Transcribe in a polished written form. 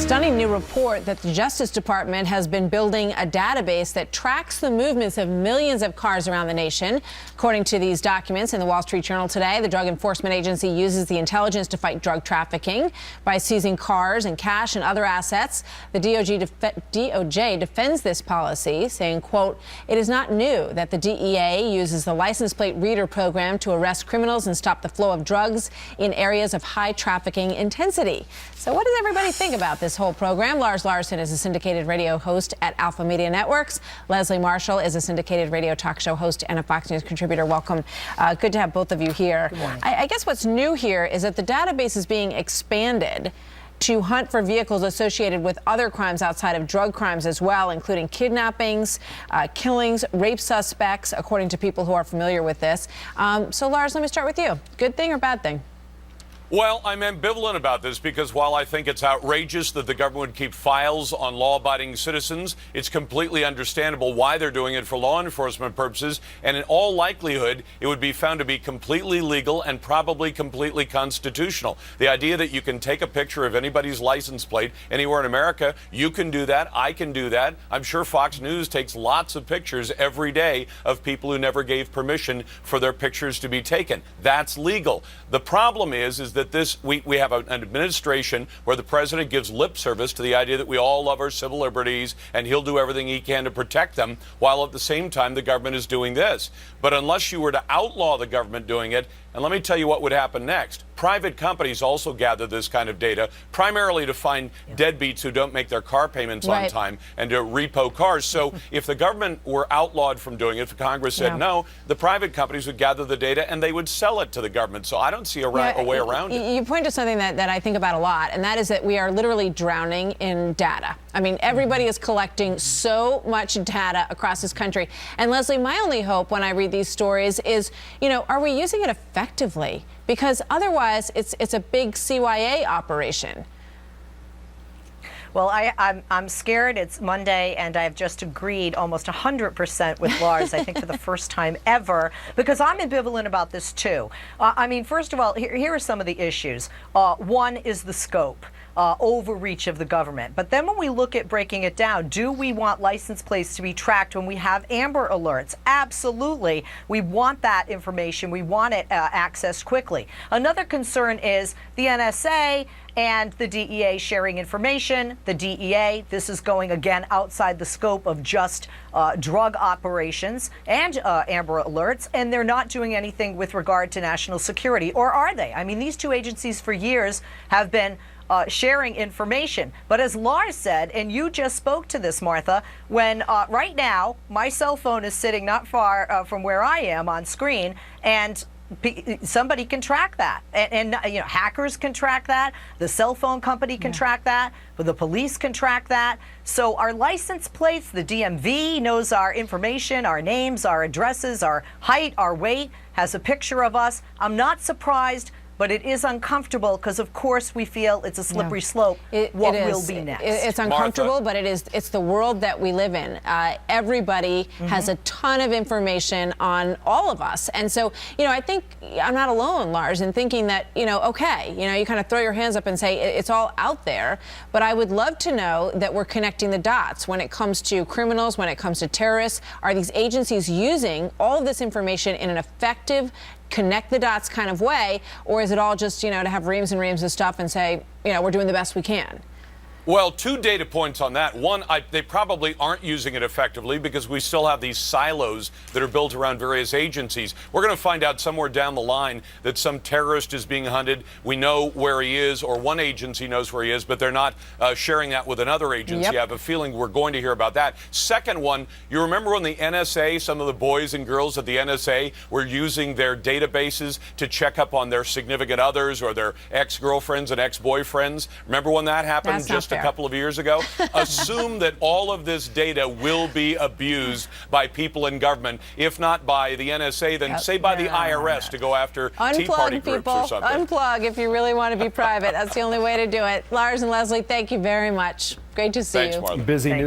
Stunning new report that the Justice Department has been building a database that tracks the movements of millions of cars around the nation. According to these documents in the Wall Street Journal today, the Drug Enforcement Agency uses the intelligence to fight drug trafficking by seizing cars and cash and other assets. The DOJ defends this policy, saying, quote, "It is not new that the DEA uses the license plate reader program to arrest criminals and stop the flow of drugs in areas of high trafficking intensity." So what does everybody think about this whole program? Lars Larson is a syndicated radio host at Alpha Media Networks. Leslie Marshall is a syndicated radio talk show host and a Fox News contributor. Welcome. Good to have both of you here. Good morning. I guess what's new here is that the database is being expanded to hunt for vehicles associated with other crimes outside of drug crimes as well, including kidnappings, killings, rape suspects, according to people who are familiar with this. So, Lars, let me start with you. Good thing or bad thing? Well, I'm ambivalent about this because while I think it's outrageous that the government would keep files on law-abiding citizens, it's completely understandable why they're doing it for law enforcement purposes, and in all likelihood, it would be found to be completely legal and probably completely constitutional. The idea that you can take a picture of anybody's license plate anywhere in America, you can do that, I can do that. I'm sure Fox News takes lots of pictures every day of people who never gave permission for their pictures to be taken. That's legal. The problem is that we have an administration where the president gives lip service to the idea that we all love our civil liberties and he'll do everything he can to protect them, while at the same time the government is doing this. But unless you were to outlaw the government doing it, and let me tell you what would happen next. Private companies also gather this kind of data, primarily to find deadbeats who don't make their car payments on time and to repo cars. So if the government were outlawed from doing it, if Congress said no, the private companies would gather the data and they would sell it to the government. So I don't see a way around it. You point to something that I think about a lot, and that is that we are literally drowning in data. I mean, everybody is collecting so much data across this country. And Leslie, my only hope when I read these stories is, are we using it effectively? Because otherwise, it's a big CYA operation. Well, I'm scared. It's Monday, and I've just agreed almost 100% with Lars, I think for the first time ever, because I'm ambivalent about this, too. I mean, first of all, here are some of the issues. One is the scope. Overreach of the government. But then when we look at breaking it down, do we want license plates to be tracked when we have Amber Alerts? Absolutely. We want that information. We want it accessed quickly. Another concern is the NSA and the DEA sharing information. The DEA, this is going again outside the scope of just drug operations and Amber Alerts, and they're not doing anything with regard to national security. Or are they? I mean, these two agencies for years have been sharing information. But as Lars said, and you just spoke to this, Martha, when right now my cell phone is sitting not far from where I am on screen, and somebody can track that, and hackers can track that, the cell phone company can track that, but the police can track that. So our license plates, the DMV knows our information, our names, our addresses, our height, our weight, has a picture of us. I'm not surprised, but it is uncomfortable because, of course, we feel it's a slippery slope. What will be next? It's uncomfortable, but it's the world that we live in. Everybody has a ton of information on all of us. And so, I think I'm not alone, Lars, in thinking that, okay, you kind of throw your hands up and say it's all out there. But I would love to know that we're connecting the dots when it comes to criminals, when it comes to terrorists. Are these agencies using all of this information in an effective, connect the dots kind of way, or is it all just, to have reams and reams of stuff and say, we're doing the best we can? Well, two data points on that. One, they probably aren't using it effectively because we still have these silos that are built around various agencies. We're going to find out somewhere down the line that some terrorist is being hunted. We know where he is, or one agency knows where he is, but they're not sharing that with another agency. I have a feeling we're going to hear about that. Second one, you remember when the NSA, some of the boys and girls at the NSA were using their databases to check up on their significant others or their ex-girlfriends and ex-boyfriends? Remember when that happened? Just a couple of years ago. Assume that all of this data will be abused by people in government, if not by the NSA, then say by the IRS to go after Tea Party groups or something. Unplug if you really want to be private. That's the only way to do it. Lars and Leslie, thank you very much. Great to see you. Thanks, Martha. Busy news.